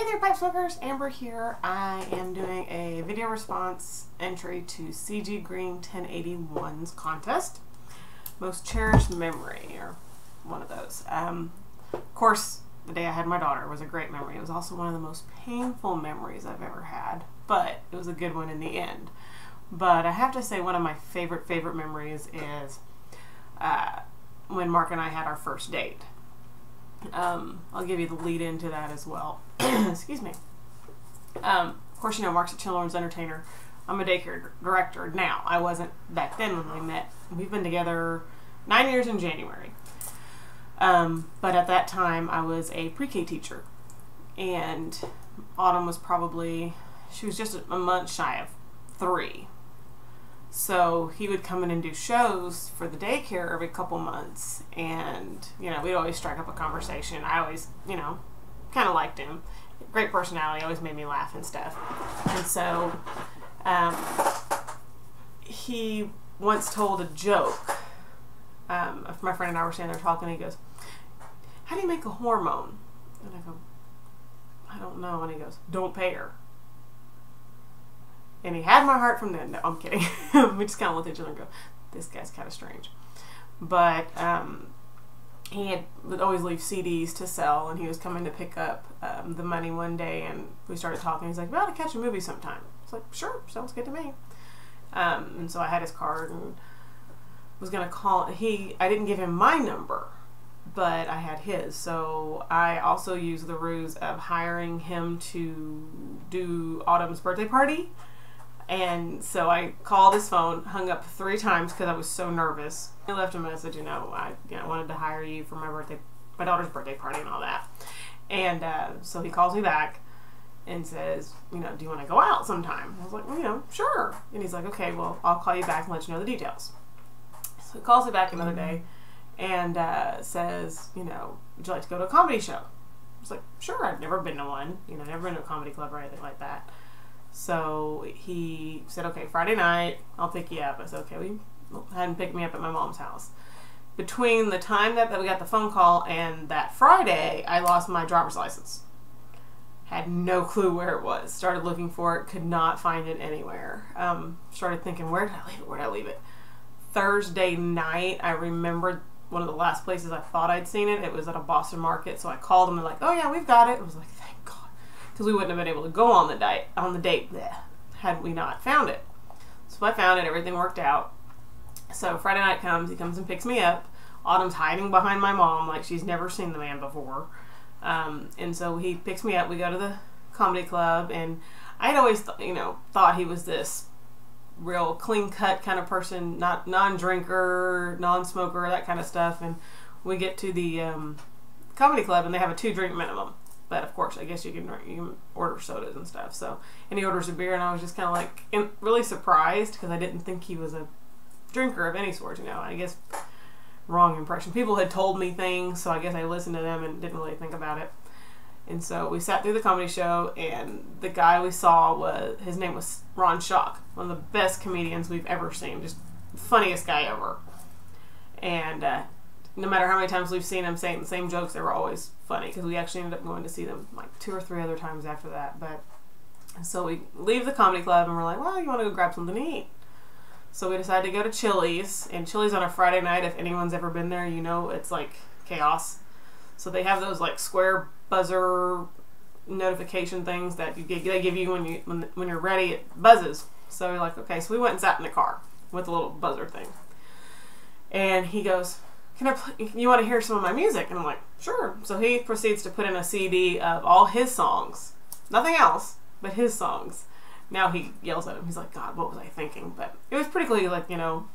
Hey there, pipe smokers. Amber here. I am doing a video response entry to cgreen1081's contest. Most cherished memory, or one of those. Of course, the day I had my daughter was a great memory. It was also one of the most painful memories I've ever had, but it was a good one in the end. But I have to say one of my favorite memories is when Mark and I had our first date. I'll give you the lead into that as well. Excuse me. Of course, you know, Mark's a children's entertainer. I'm a daycare director now. I wasn't back then when we met. We've been together 9 years in January. But at that time, I was a pre-K teacher. And Autumn was probably, she was just a month shy of 3. So he would come in and do shows for the daycare every couple months, and you know, we'd always strike up a conversation. I always, you know, kind of liked him. Great personality, always made me laugh and stuff. And so he once told a joke. My friend and I were standing there talking, and he goes, "How do you make a hormone?" And I go, "I don't know." And he goes, "Don't pay her." And he had my heart from then. No, I'm kidding. We just kind of looked at each other and go, this guy's kind of strange. But he would always leave CDs to sell, and he was coming to pick up the money one day, and we started talking. He's like, "We ought to catch a movie sometime." I was like, "Sure, sounds good to me." And so I had his card and was going to call. I didn't give him my number, but I had his. So I also used the ruse of hiring him to do Autumn's birthday party. And so I called his phone, hung up 3 times because I was so nervous. I left a message, you know, I wanted to hire you for my daughter's birthday party and all that. And so he calls me back and says, you know, "Do you want to go out sometime?" I was like, "Well, you know, sure." And he's like, "Okay, well, I'll call you back and let you know the details." So he calls me back another day and says, you know, "Would you like to go to a comedy show?" I was like, "Sure." I've never been to one, you know, never been to a comedy club or anything like that. So he said, "Okay, Friday night, I'll pick you up." I said, "Okay." We had him pick me up at my mom's house. Between the time that we got the phone call and that Friday, I lost my driver's license. Had no clue where it was. Started looking for it, could not find it anywhere. Started thinking, where did I leave it? Where did I leave it? Thursday night, I remembered one of the last places I thought I'd seen it. It was at a Boston market. So I called them and they're like, "Oh yeah, we've got it." I was like, thank God. Because we wouldn't have been able to go on the date had we not found it. So I found it, everything worked out. So Friday night comes, he comes and picks me up. Autumn's hiding behind my mom like she's never seen the man before. And so he picks me up, we go to the comedy club, and I'd always thought he was this real clean-cut kind of person, not non-drinker, non-smoker, that kind of stuff. And we get to the comedy club, and they have a 2-drink minimum. But of course, I guess you can order sodas and stuff. So, and he orders a beer, and I was just kind of like really surprised because I didn't think he was a drinker of any sort. You know, I guess wrong impression. People had told me things, so I guess I listened to them and didn't really think about it. And so we sat through the comedy show, and the guy we saw his name was Ron Shock, one of the best comedians we've ever seen, just funniest guy ever. And no matter how many times we've seen him saying the same jokes, they were always funny because we actually ended up going to see them like 2 or 3 other times after that. But so we leave the comedy club and we're like, "Well, you want to go grab something to eat?" So we decided to go to Chili's, and Chili's on a Friday night, if anyone's ever been there, you know it's like chaos. So they have those like square buzzer notification things that they give you when you're ready, it buzzes. So we're like, okay. So we went and sat in the car with a little buzzer thing, and he goes, "You want to hear some of my music?" And I'm like, "Sure." So he proceeds to put in a CD of all his songs, nothing else but his songs. Now he yells at him. He's like, "God, what was I thinking?" But it was pretty cool. Like, you know,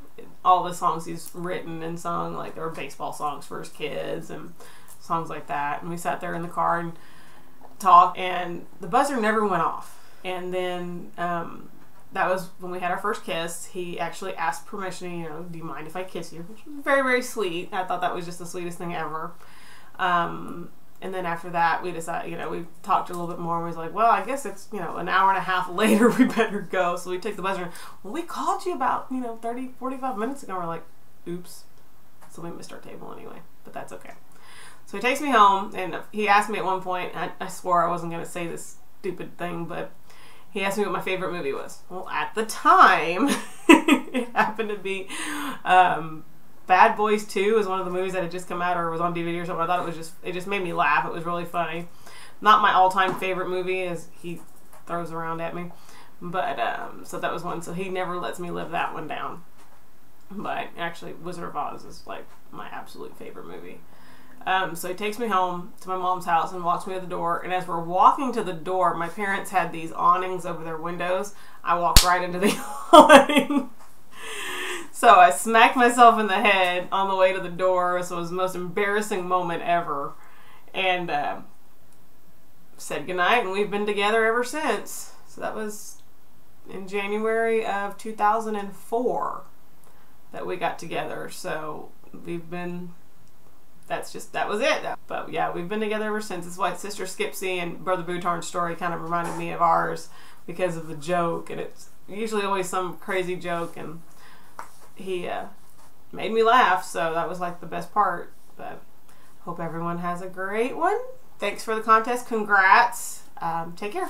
all the songs he's written and sung, like there were baseball songs for his kids and songs like that. And we sat there in the car and talked, and the buzzer never went off. And then that was when we had our first kiss. He actually asked permission, you know, "Do you mind if I kiss you?" Which was very, very sweet. I thought that was just the sweetest thing ever. And then after that, we decided, you know, we talked a little bit more, and we was like, "Well, I guess it's, you know, an hour and a half later, we better go." So we take the buzzer. "Well, we called you about, you know, 30, 45 minutes ago." We're like, "Oops." So we missed our table anyway, but that's okay. So he takes me home, and he asked me at one point, I swore I wasn't going to say this stupid thing, but he asked me what my favorite movie was. Well, at the time, it happened to be Bad Boys 2 was one of the movies that had just come out or was on DVD or something. I thought it just made me laugh. It was really funny. Not my all-time favorite movie, as he throws around at me. But, so that was one. So he never lets me live that one down. But actually, Wizard of Oz is like my absolute favorite movie. So he takes me home to my mom's house and walks me to the door. And as we're walking to the door, my parents had these awnings over their windows. I walked right into the awning. So I smacked myself in the head on the way to the door. So it was the most embarrassing moment ever. And said goodnight, and we've been together ever since. So that was in January of 2004 that we got together. So we've been... that was it. But yeah, we've been together ever since. It's like Sister Skipsy and Brother Boutarn's story kind of reminded me of ours because of the joke, and it's usually always some crazy joke, and he made me laugh, so that was like the best part. But hope everyone has a great one. Thanks for the contest. Congrats. Take care.